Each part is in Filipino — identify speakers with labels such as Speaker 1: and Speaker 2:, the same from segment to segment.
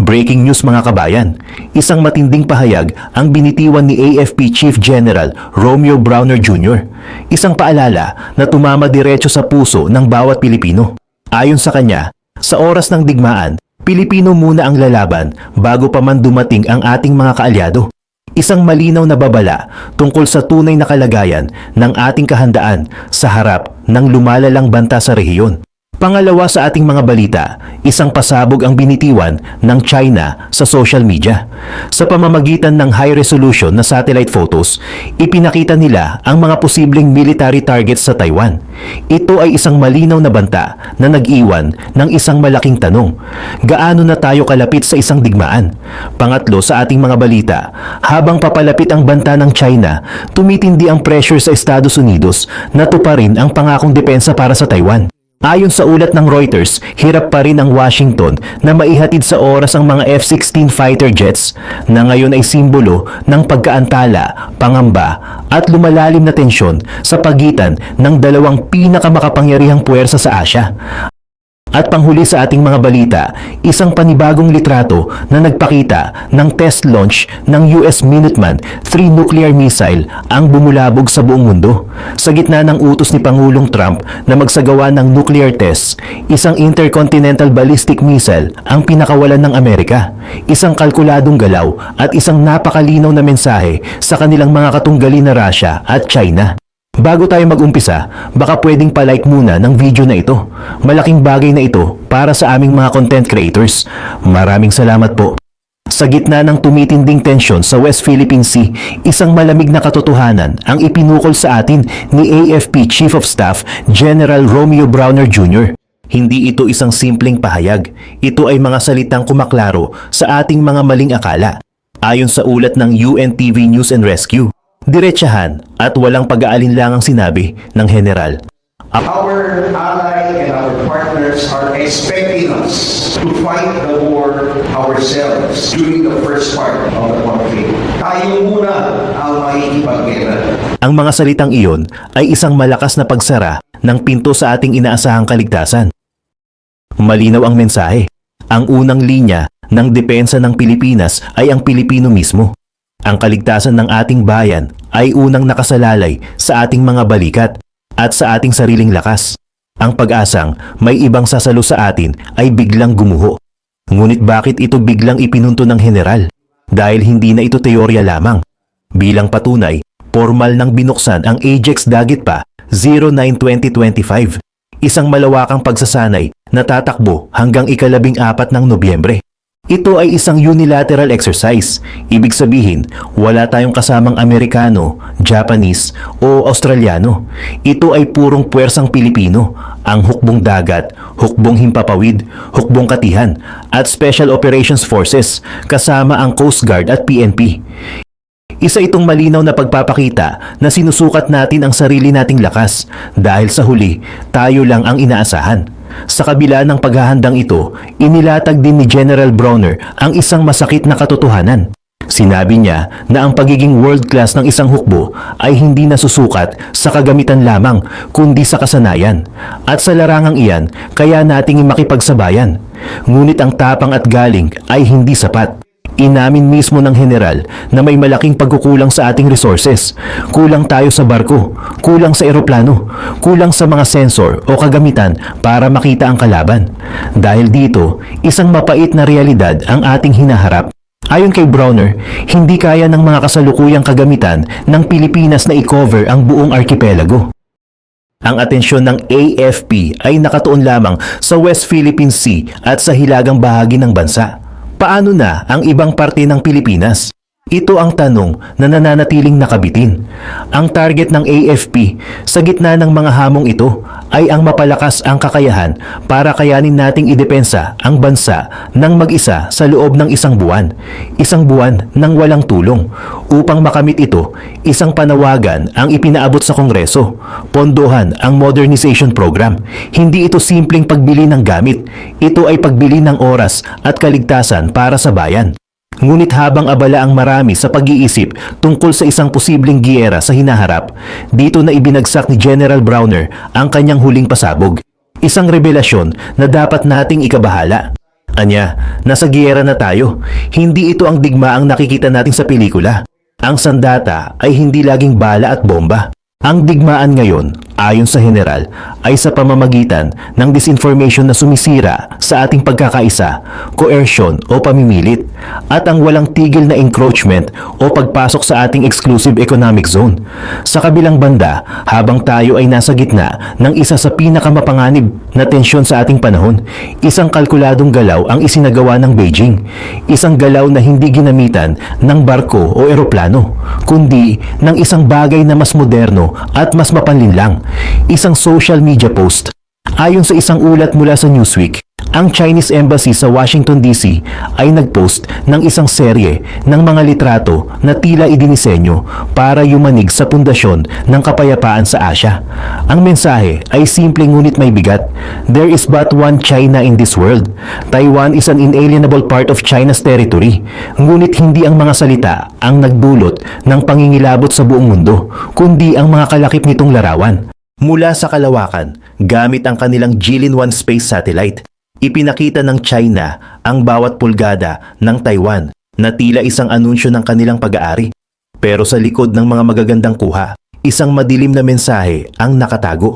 Speaker 1: Breaking news mga kabayan, isang matinding pahayag ang binitiwan ni AFP Chief General Romeo Browner Jr. Isang paalala na tumama diretso sa puso ng bawat Pilipino. Ayon sa kanya, sa oras ng digmaan, Pilipino muna ang lalaban bago pa man dumating ang ating mga kaalyado. Isang malinaw na babala tungkol sa tunay na kalagayan ng ating kahandaan sa harap ng lumalalang banta sa rehiyon. Pangalawa sa ating mga balita, isang pasabog ang binitiwan ng China sa social media. Sa pamamagitan ng high resolution na satellite photos, ipinakita nila ang mga posibleng military targets sa Taiwan. Ito ay isang malinaw na banta na nag-iwan ng isang malaking tanong. Gaano na tayo kalapit sa isang digmaan? Pangatlo sa ating mga balita, habang papalapit ang banta ng China, tumitindi ang pressure sa Estados Unidos na tuparin ang pangakong depensa para sa Taiwan. Ayon sa ulat ng Reuters, hirap pa rin ang Washington na maihatid sa oras ang mga F-16 fighter jets na ngayon ay simbolo ng pagkaantala, pangamba at lumalalim na tensyon sa pagitan ng dalawang pinakamakapangyarihang puwersa sa Asya. At panghuli sa ating mga balita, isang panibagong litrato na nagpakita ng test launch ng US Minuteman III nuclear missile ang bumulabog sa buong mundo. Sa gitna ng utos ni Pangulong Trump na magsagawa ng nuclear tests, isang intercontinental ballistic missile ang pinakawalan ng Amerika. Isang kalkuladong galaw at isang napakalinaw na mensahe sa kanilang mga katunggali na Russia at China. Bago tayo mag-umpisa, baka pwedeng palike muna ng video na ito. Malaking bagay na ito para sa aming mga content creators. Maraming salamat po. Sa gitna ng tumitinding tensyon sa West Philippine Sea, isang malamig na katotohanan ang ipinukol sa atin ni AFP Chief of Staff General Romeo Browner Jr. Hindi ito isang simpleng pahayag. Ito ay mga salitang kumaklaro sa ating mga maling akala. Ayon sa ulat ng UNTV News and Rescue, diretsahan at walang pag-aalinlangang sinabi ng general.
Speaker 2: Our ally and our partners are expecting us to fight the war ourselves during the first part of the conflict. Tayo muna ang makikipaggera.
Speaker 1: Ang mga salitang iyon ay isang malakas na pagsara ng pinto sa ating inaasahang kaligtasan. Malinaw ang mensahe. Ang unang linya ng depensa ng Pilipinas ay ang Pilipino mismo. Ang kaligtasan ng ating bayan ay unang nakasalalay sa ating mga balikat at sa ating sariling lakas. Ang pag-asang may ibang sasalo sa atin ay biglang gumuho. Ngunit bakit ito biglang ipinunto ng general? Dahil hindi na ito teorya lamang. Bilang patunay, formal nang binuksan ang Ajax Daguet-Pa 09-2025, isang malawakang pagsasanay na tatakbo hanggang ika-14 ng Nobyembre. Ito ay isang unilateral exercise. Ibig sabihin, wala tayong kasamang Amerikano, Japanese o Australiano. Ito ay purong puwersang Pilipino, ang hukbong dagat, hukbong himpapawid, hukbong katihan at Special Operations Forces kasama ang Coast Guard at PNP. Isa itong malinaw na pagpapakita na sinusukat natin ang sarili nating lakas dahil sa huli, tayo lang ang inaasahan. Sa kabila ng paghahandang ito, inilatag din ni General Browner ang isang masakit na katotohanan. Sinabi niya na ang pagiging world-class ng isang hukbo ay hindi nasusukat sa kagamitan lamang kundi sa kasanayan. At sa larangang iyan, kaya nating makipagsabayan. Ngunit ang tapang at galing ay hindi sapat. Inamin mismo ng general na may malaking pagkukulang sa ating resources. Kulang tayo sa barko, kulang sa eroplano, kulang sa mga sensor o kagamitan para makita ang kalaban. Dahil dito, isang mapait na realidad ang ating hinaharap. Ayon kay Browner, hindi kaya ng mga kasalukuyang kagamitan ng Pilipinas na i-cover ang buong arkipelago. Ang atensyon ng AFP ay nakatuon lamang sa West Philippine Sea at sa hilagang bahagi ng bansa. Paano na ang ibang parte ng Pilipinas? Ito ang tanong na nananatiling nakabitin. Ang target ng AFP sa gitna ng mga hamong ito ay ang mapalakas ang kakayahan para kayanin nating idepensa ang bansa ng mag-isa sa loob ng isang buwan. Isang buwan ng walang tulong. Upang makamit ito, isang panawagan ang ipinaabot sa Kongreso. Pondohan ang modernization program. Hindi ito simpleng pagbili ng gamit. Ito ay pagbili ng oras at kaligtasan para sa bayan. Ngunit habang abala ang marami sa pag-iisip tungkol sa isang posibleng giyera sa hinaharap, dito na ibinagsak ni General Browner ang kanyang huling pasabog. Isang revelasyon na dapat nating ikabahala. Anya, nasa giyera na tayo. Hindi ito ang digmaang nakikita natin sa pelikula. Ang sandata ay hindi laging bala at bomba. Ang digmaan ngayon, ayon sa general, ay sa pamamagitan ng disinformation na sumisira sa ating pagkakaisa, coercion o pamimilit, at ang walang tigil na encroachment o pagpasok sa ating exclusive economic zone. Sa kabilang banda, habang tayo ay nasa gitna ng isa sa pinakamapanganib na tensyon sa ating panahon, isang kalkuladong galaw ang isinagawa ng Beijing. Isang galaw na hindi ginamitan ng barko o eroplano, kundi ng isang bagay na mas moderno at mas mapanlinlang, isang social media post. Ayon sa isang ulat mula sa Newsweek, ang Chinese Embassy sa Washington DC ay nagpost ng isang serye ng mga litrato na tila idinisenyo para yumanig sa pundasyon ng kapayapaan sa Asya. Ang mensahe ay simple ngunit may bigat. There is but one China in this world. Taiwan is an inalienable part of China's territory. Ngunit hindi ang mga salita ang nagdulot ng pangingilabot sa buong mundo, kundi ang mga kalakip nitong larawan. Mula sa kalawakan, gamit ang kanilang Jilin-1 space satellite, ipinakita ng China ang bawat pulgada ng Taiwan na tila isang anunsyo ng kanilang pag-aari. Pero sa likod ng mga magagandang kuha, isang madilim na mensahe ang nakatago.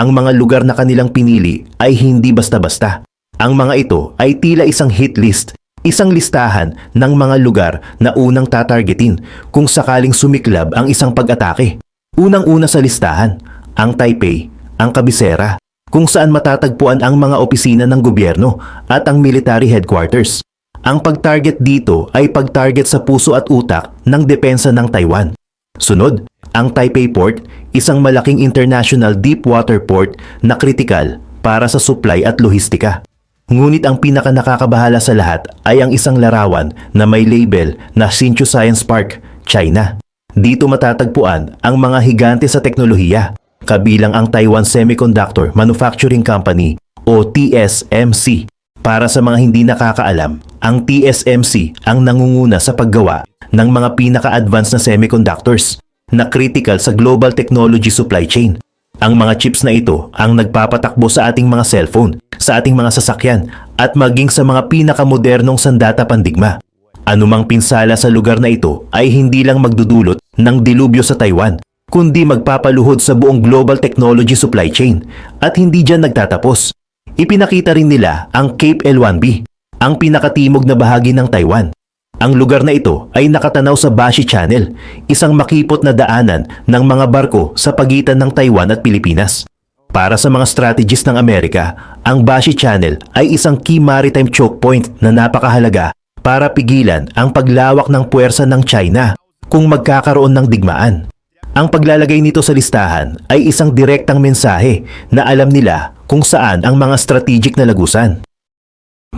Speaker 1: Ang mga lugar na kanilang pinili ay hindi basta-basta. Ang mga ito ay tila isang hit list, isang listahan ng mga lugar na unang tatargetin kung sakaling sumiklab ang isang pag-atake. Unang-una sa listahan, ang Taipei, ang kabisera, kung saan matatagpuan ang mga opisina ng gobyerno at ang military headquarters. Ang pag-target dito ay pag-target sa puso at utak ng depensa ng Taiwan. Sunod, ang Taipei Port, isang malaking international deep water port na kritikal para sa supply at lohistika. Ngunit ang pinaka-nakakabahala sa lahat ay ang isang larawan na may label na Hsinchu Science Park, China. Dito matatagpuan ang mga higante sa teknolohiya, kabilang ang Taiwan Semiconductor Manufacturing Company o TSMC. Para sa mga hindi nakakaalam, ang TSMC ang nangunguna sa paggawa ng mga pinaka-advanced na semiconductors na critical sa global technology supply chain. Ang mga chips na ito ang nagpapatakbo sa ating mga cellphone, sa ating mga sasakyan, at maging sa mga pinakamodernong sandata pandigma. Anumang pinsala sa lugar na ito ay hindi lang magdudulot ng dilubyo sa Taiwan, kundi magpapaluhod sa buong global technology supply chain. At hindi dyan nagtatapos. Ipinakita rin nila ang Cape L1B, ang pinakatimog na bahagi ng Taiwan. Ang lugar na ito ay nakatanaw sa Bashi Channel, isang makipot na daanan ng mga barko sa pagitan ng Taiwan at Pilipinas. Para sa mga strategist ng Amerika, ang Bashi Channel ay isang key maritime choke point na napakahalaga para pigilan ang paglawak ng puwersa ng China kung magkakaroon ng digmaan. Ang paglalagay nito sa listahan ay isang direktang mensahe na alam nila kung saan ang mga strategic na lagusan.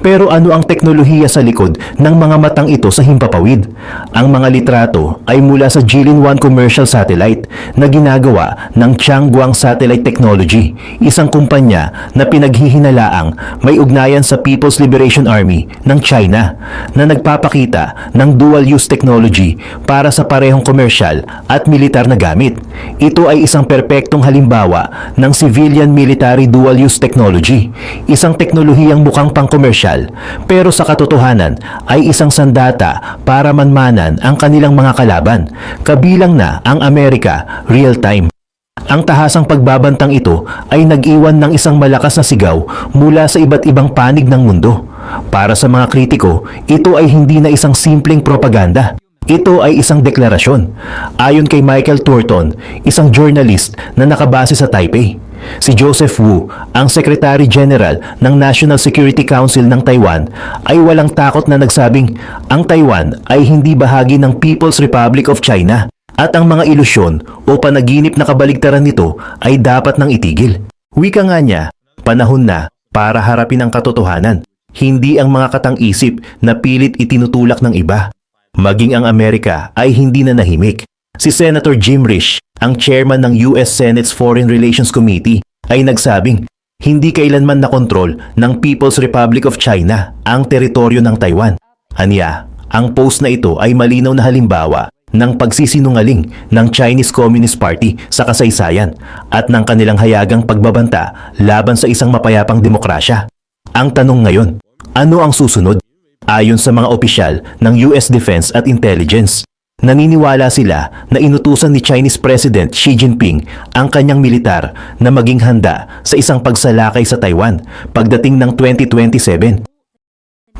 Speaker 1: Pero ano ang teknolohiya sa likod ng mga matang ito sa himpapawid? Ang mga litrato ay mula sa Jilin-1 commercial satellite na ginagawa ng Changguang Satellite Technology, isang kumpanya na pinaghihinalaang may ugnayan sa People's Liberation Army ng China na nagpapakita ng dual-use technology para sa parehong komersyal at militar na gamit. Ito ay isang perpektong halimbawa ng civilian-military dual-use technology, isang teknolohiyang mukhang pang-komersyal pero sa katotohanan ay isang sandata para manmanan ang kanilang mga kalaban, kabilang na ang Amerika real-time. Ang tahasang pagbabantang ito ay nag-iwan ng isang malakas na sigaw mula sa iba't ibang panig ng mundo. Para sa mga kritiko, ito ay hindi na isang simpleng propaganda. Ito ay isang deklarasyon. Ayon kay Michael Thornton, isang journalist na nakabase sa Taipei, si Joseph Wu, ang Secretary General ng National Security Council ng Taiwan, ay walang takot na nagsabing ang Taiwan ay hindi bahagi ng People's Republic of China at ang mga ilusyon o panaginip na kabaligtaran nito ay dapat nang itigil. Wika nga niya, panahon na para harapin ang katotohanan, hindi ang mga katang-isip na pilit itinutulak ng iba. Maging ang Amerika ay hindi na nahimik. Si Senator Jim Risch, ang chairman ng US Senate's Foreign Relations Committee, ay nagsabing hindi kailanman nakontrol ng People's Republic of China ang teritoryo ng Taiwan. Aniya, ang post na ito ay malinaw na halimbawa ng pagsisinungaling ng Chinese Communist Party sa kasaysayan at ng kanilang hayagang pagbabanta laban sa isang mapayapang demokrasya. Ang tanong ngayon, Ano ang susunod? Ayon sa mga opisyal ng US Defense at Intelligence, naniniwala sila na inutusan ni Chinese President Xi Jinping ang kanyang militar na maging handa sa isang pagsalakay sa Taiwan pagdating ng 2027.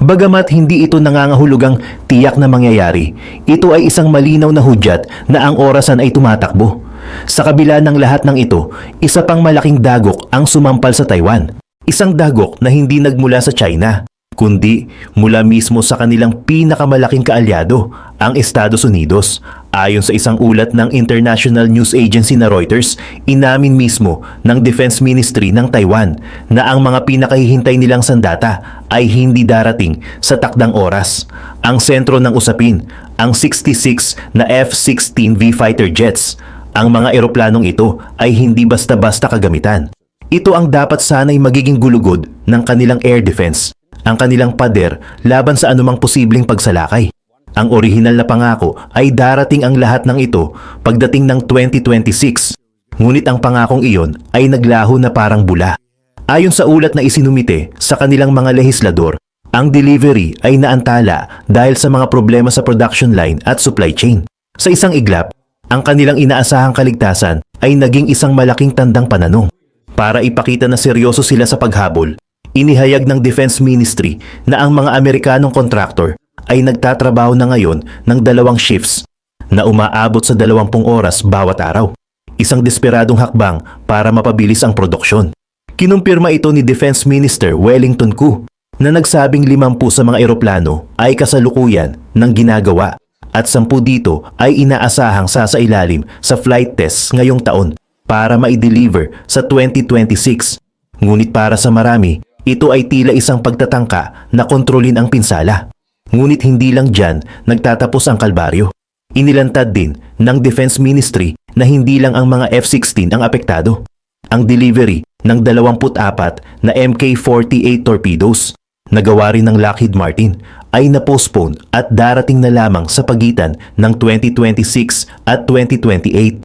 Speaker 1: Bagamat hindi ito nangangahulugang tiyak na mangyayari, ito ay isang malinaw na hudyat na ang orasan ay tumatakbo. Sa kabila ng lahat ng ito, isa pang malaking dagok ang sumampal sa Taiwan. Isang dagok na hindi nagmula sa China, kundi mula mismo sa kanilang pinakamalaking kaalyado, ang Estados Unidos. Ayon sa isang ulat ng International News Agency na Reuters, inamin mismo ng Defense Ministry ng Taiwan na ang mga pinakahihintay nilang sandata ay hindi darating sa takdang oras. Ang sentro ng usapin, ang 66 na F-16V fighter jets. Ang mga eroplanong ito ay hindi basta-basta kagamitan. Ito ang dapat sana'y magiging gulugod ng kanilang air defense, ang kanilang pader laban sa anumang posibleng pagsalakay. Ang orihinal na pangako ay darating ang lahat ng ito pagdating ng 2026. Ngunit ang pangakong iyon ay naglaho na parang bula. Ayon sa ulat na isinumite sa kanilang mga lehislador, ang delivery ay naantala dahil sa mga problema sa production line at supply chain. Sa isang iglap, ang kanilang inaasahang kaligtasan ay naging isang malaking tandang pananong. Para ipakita na seryoso sila sa paghabol, inihayag ng Defense Ministry na ang mga Amerikanong contractor ay nagtatrabaho na ngayon ng 2 shifts na umaabot sa 20 oras bawat araw. Isang desperadong hakbang para mapabilis ang produksyon. Kinumpirma ito ni Defense Minister Wellington Koo na nagsabing 50 sa mga eroplano ay kasalukuyan ng ginagawa at 10 dito ay inaasahang sasailalim sa flight tests ngayong taon para ma-deliver sa 2026. Ngunit para sa marami, ito ay tila isang pagtatangka na kontrolin ang pinsala. Ngunit hindi lang dyan nagtatapos ang kalbaryo. Inilantad din ng Defense Ministry na hindi lang ang mga F-16 ang apektado. Ang delivery ng 24 na Mk-48 torpedoes na gawa rin ng Lockheed Martin ay na-postpone at darating na lamang sa pagitan ng 2026 at 2028.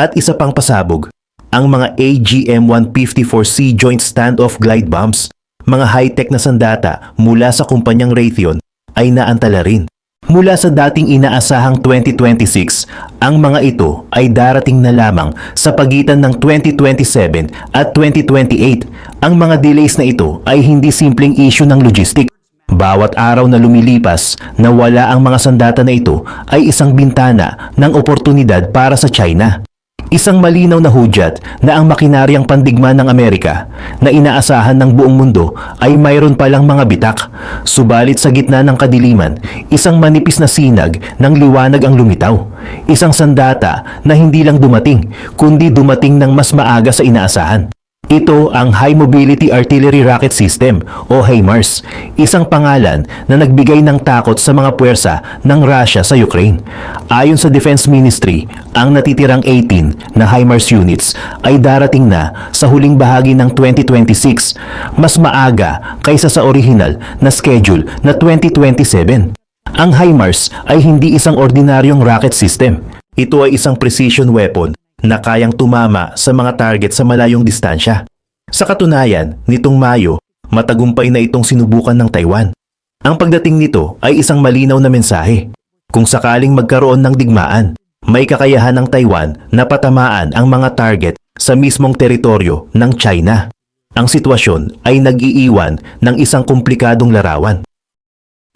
Speaker 1: At isa pang pasabog, ang mga AGM-154C Joint Standoff Glide Bombs, mga high-tech na sandata mula sa kumpanyang Raytheon ay naantala rin. Mula sa dating inaasahang 2026, ang mga ito ay darating na lamang sa pagitan ng 2027 at 2028. Ang mga delays na ito ay hindi simpleng issue ng logistic. Bawat araw na lumilipas na wala ang mga sandata na ito ay isang bintana ng oportunidad para sa China. Isang malinaw na hudyat na ang makinaryang pandigma ng Amerika na inaasahan ng buong mundo ay mayroon palang mga bitak. Subalit sa gitna ng kadiliman, isang manipis na sinag ng liwanag ang lumitaw. Isang sandata na hindi lang dumating, kundi dumating ng mas maaga sa inaasahan. Ito ang High Mobility Artillery Rocket System o HIMARS, isang pangalan na nagbigay ng takot sa mga puwersa ng Russia sa Ukraine. Ayon sa Defense Ministry, ang natitirang 18 na HIMARS units ay darating na sa huling bahagi ng 2026, mas maaga kaysa sa orihinal na schedule na 2027. Ang HIMARS ay hindi isang ordinaryong rocket system. Ito ay isang precision weapon na kayang tumama sa mga target sa malayong distansya. Sa katunayan, nitong Mayo, matagumpay na itong sinubukan ng Taiwan. Ang pagdating nito ay isang malinaw na mensahe. Kung sakaling magkaroon ng digmaan, may kakayahan ng Taiwan na patamaan ang mga target sa mismong teritoryo ng China. Ang sitwasyon ay nag-iiwan ng isang komplikadong larawan.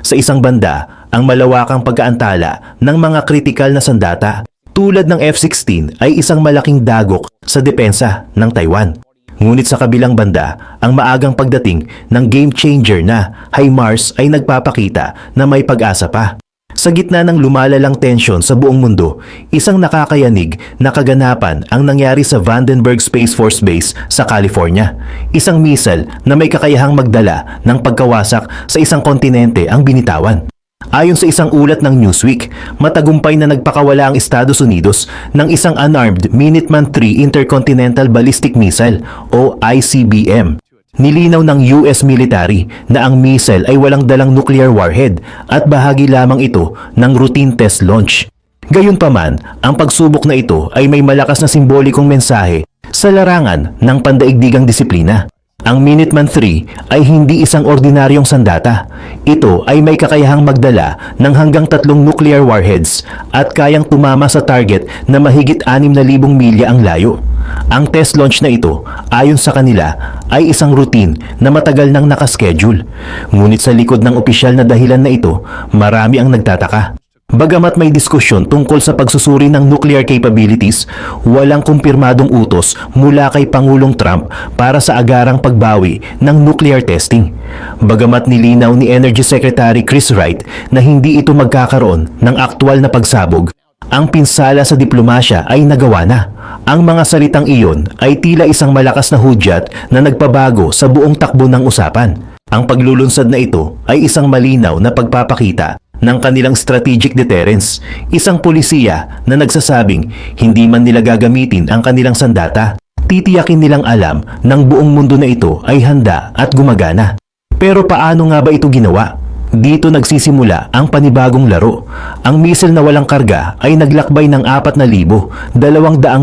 Speaker 1: Sa isang banda, ang malawakang pag-aantala ng mga kritikal na sandata tulad ng F-16 ay isang malaking dagok sa depensa ng Taiwan. Ngunit sa kabilang banda, ang maagang pagdating ng game changer na HIMARS ay nagpapakita na may pag-asa pa. Sa gitna ng lumalalang tensyon sa buong mundo, isang nakakayanig na kaganapan ang nangyari sa Vandenberg Space Force Base sa California. Isang missile na may kakayahang magdala ng pagkawasak sa isang kontinente ang binitawan. Ayon sa isang ulat ng Newsweek, matagumpay na nagpakawala ang Estados Unidos ng isang unarmed Minuteman III Intercontinental Ballistic Missile o ICBM. Nilinaw ng US military na ang missile ay walang dalang nuclear warhead at bahagi lamang ito ng routine test launch. Gayunpaman, ang pagsubok na ito ay may malakas na simbolikong mensahe sa larangan ng pandaigdigang disiplina. Ang Minuteman III ay hindi isang ordinaryong sandata. Ito ay may kakayahang magdala ng hanggang 3 nuclear warheads at kayang tumama sa target na mahigit 6,000 milya ang layo. Ang test launch na ito, ayon sa kanila, ay isang routine na matagal nang nakaschedule. Ngunit sa likod ng opisyal na dahilan na ito, marami ang nagtataka. Bagamat may diskusyon tungkol sa pagsusuri ng nuclear capabilities, walang kumpirmadong utos mula kay Pangulong Trump para sa agarang pagbawi ng nuclear testing. Bagamat nilinaw ni Energy Secretary Chris Wright na hindi ito magkakaroon ng aktwal na pagsabog, ang pinsala sa diplomasya ay nagawa na. Ang mga salitang iyon ay tila isang malakas na hudyat na nagpabago sa buong takbo ng usapan. Ang paglulunsad na ito ay isang malinaw na pagpapakita ng kanilang strategic deterrence, isang pulisiya na nagsasabing hindi man nila gagamitin ang kanilang sandata, titiyakin nilang alam ng buong mundo na ito ay handa at gumagana. Pero paano nga ba ito ginawa? Dito nagsisimula ang panibagong laro. Ang missile na walang karga ay naglakbay ng 4,200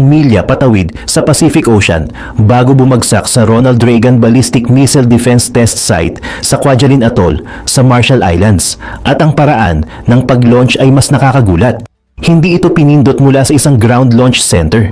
Speaker 1: milya patawid sa Pacific Ocean bago bumagsak sa Ronald Reagan Ballistic Missile Defense Test Site sa Kwajalein Atoll sa Marshall Islands. At ang paraan ng pag-launch ay mas nakakagulat. Hindi ito pinindot mula sa isang ground launch center.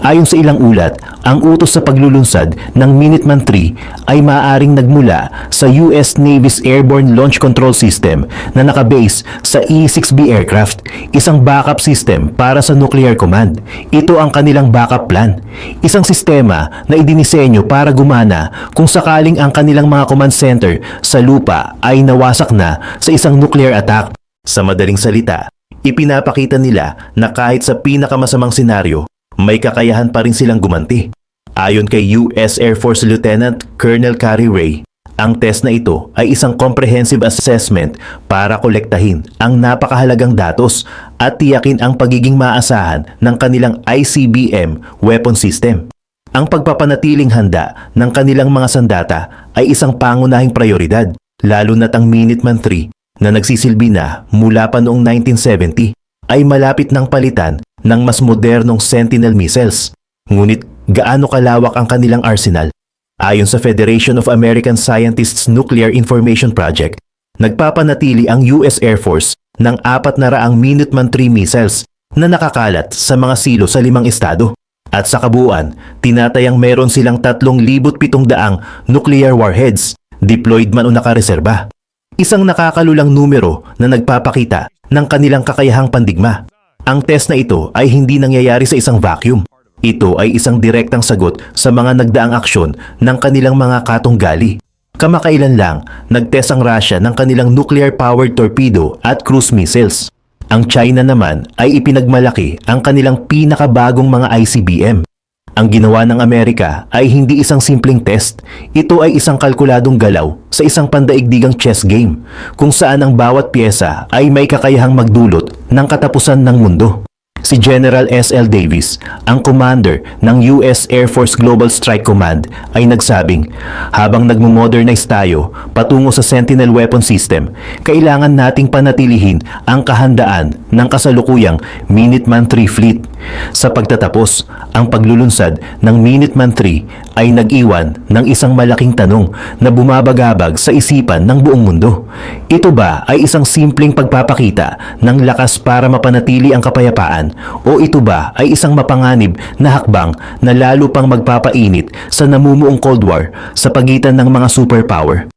Speaker 1: Ayon sa ilang ulat, ang utos sa paglulunsad ng Minuteman III ay maaaring nagmula sa US Navy's Airborne Launch Control System na nakabase sa E-6B aircraft, isang backup system para sa nuclear command. Ito ang kanilang backup plan, isang sistema na idinisenyo para gumana kung sakaling ang kanilang mga command center sa lupa ay nawasak na sa isang nuclear attack. Sa madaling salita, ipinapakita nila na kahit sa pinakamasamang senaryo, may kakayahan pa rin silang gumanti. Ayon kay US Air Force Lieutenant Colonel Carrie Ray, ang test na ito ay isang comprehensive assessment para kolektahin ang napakahalagang datos at tiyakin ang pagiging maasahan ng kanilang ICBM weapon system. Ang pagpapanatiling handa ng kanilang mga sandata ay isang pangunahing prioridad, lalo na't ang Minuteman III na nagsisilbi na mula pa noong 1970 ay malapit ng palitan ng mas modernong Sentinel missiles. Ngunit gaano kalawak ang kanilang arsenal? Ayon sa Federation of American Scientists Nuclear Information Project, nagpapanatili ang US Air Force ng 400 Minuteman III missiles na nakakalat sa mga silo sa 5 estado. At sa kabuuan, tinatayang meron silang 3,700 nuclear warheads, deployed man o nakareserba. Isang nakakalulang numero na nagpapakita ng kanilang kakayahang pandigma. Ang test na ito ay hindi nangyayari sa isang vacuum. Ito ay isang direktang sagot sa mga nagdaang aksyon ng kanilang mga katunggali. Kamakailan lang, nagtest ang Russia ng kanilang nuclear-powered torpedo at cruise missiles. Ang China naman ay ipinagmalaki ang kanilang pinakabagong mga ICBM. Ang ginawa ng Amerika ay hindi isang simpleng test. Ito ay isang kalkuladong galaw sa isang pandaigdigang chess game kung saan ang bawat pyesa ay may kakayahang magdulot ng katapusan ng mundo. Si General S.L. Davis, ang commander ng US Air Force Global Strike Command, ay nagsabing, habang nagmo-modernize tayo patungo sa Sentinel weapon system, kailangan nating panatilihin ang kahandaan ng kasalukuyang Minuteman III fleet. Sa pagtatapos, ang paglulunsad ng Minuteman III ay nag-iwan ng isang malaking tanong na bumabagabag sa isipan ng buong mundo. Ito ba ay isang simpleng pagpapakita ng lakas para mapanatili ang kapayapaan, o ito ba ay isang mapanganib na hakbang na lalo pang magpapainit sa namumuong Cold War sa pagitan ng mga superpower?